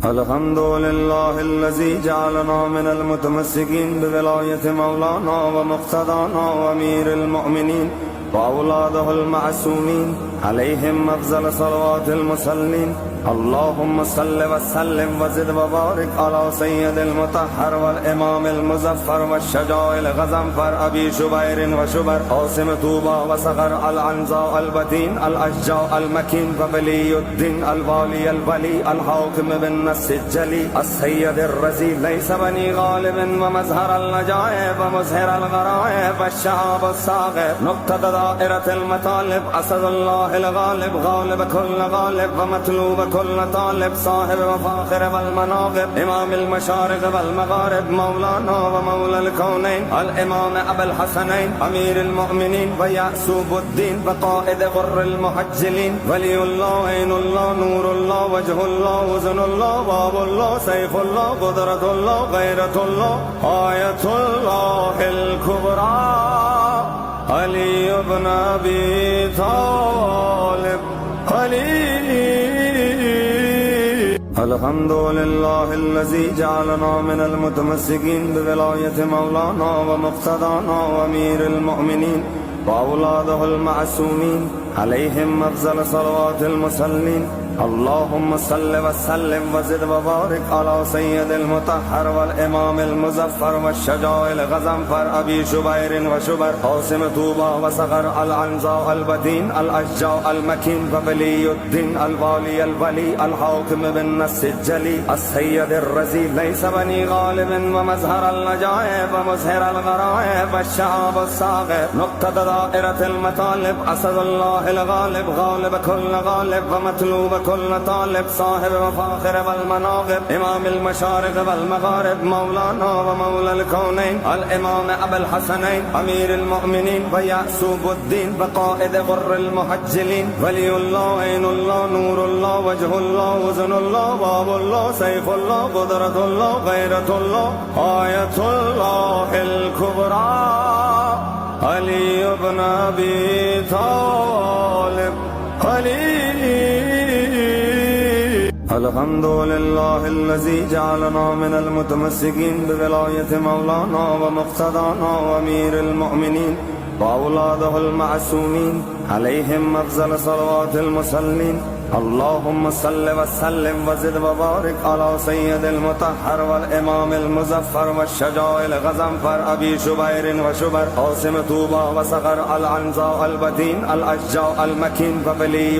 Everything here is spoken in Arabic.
الحمد لله الذي جعلنا من المتمسكين بولاية مولانا ومقتدانا وأمير المؤمنين وأولاده المعصومين عليهم أفضل صلوات المصلين. اللهم صل وسلم وزد وبارك على سيد المطهر والإمام المزفر والشجاع الغزنفر أبي شبير وشبر قاسم طوبى وصغر العنزاء البدين الأشجاع المكين وولي الدين الوالي الولي الحاكم بالنص الجلي السيد الرزيل ليس بني غالب ومظهر النجائب ومظهر الغرائب والشعب الصاغر نقطة دائرة المطالب أسد الله الغالب غالب كل غالب ومطلوب كل طالب صاحب وفاخر والمناقب إمام المشارق والمغارب مولانا ومولى الكونين الإمام أبا الحسنين أمير المؤمنين ويعسوب الدين وقائد غر المحجلين ولي الله عين الله نور الله وجه الله وزن الله باب الله سيف الله قدرة الله غيرة الله آية الله الكبرى علي بن أبي طالب خليل. الحمد لله الذي جعلنا من المتمسكين بولاية مولانا ومقتدانا وأمير المؤمنين وأولاده المعصومين عليهم أفضل صلوات المصلين. اللهم صل وسلم وزد وبارك على سيد المطهر والإمام المزفر والشجاع الغزنفر أبي شبير وشبر قاسم طوبى وصغر العنزاء البدين الأشجاع المكين وولي الدين الوالي الولي الحاكم بالنص الجلي السيد الرزيل ليس بني غالب ومظهر النجائب ومظهر الغرائب والشعب الصاغر نقطة دائرة المطالب أسد الله الغالب غالب كل غالب ومطلوب كل طالب صاحب وفاخر والمناقب إمام المشارق والمغارب مولانا ومولى الكونين الإمام أبا الحسنين أمير المؤمنين ويعسوب الدين وقائد غر المحجلين ولي الله عين الله نور الله وجه الله وزن الله باب الله سيف الله قدرة الله غيرة الله آية الله الكبرى علي بن أبي طالب خليل. الحمد لله الذي جعلنا من المتمسكين بولاية مولانا ومقتدانا وأمير المؤمنين وأولاده المعصومين عليهم أفضل صلوات المصلين. اللهم صل وسلم وزد وبارك على سيد المطهر والإمام المزفر والشجاع الغزنفر أبي شبير وشبر قاسم طوبى وصغر العنزاء البدين الأشجاع المكين وولي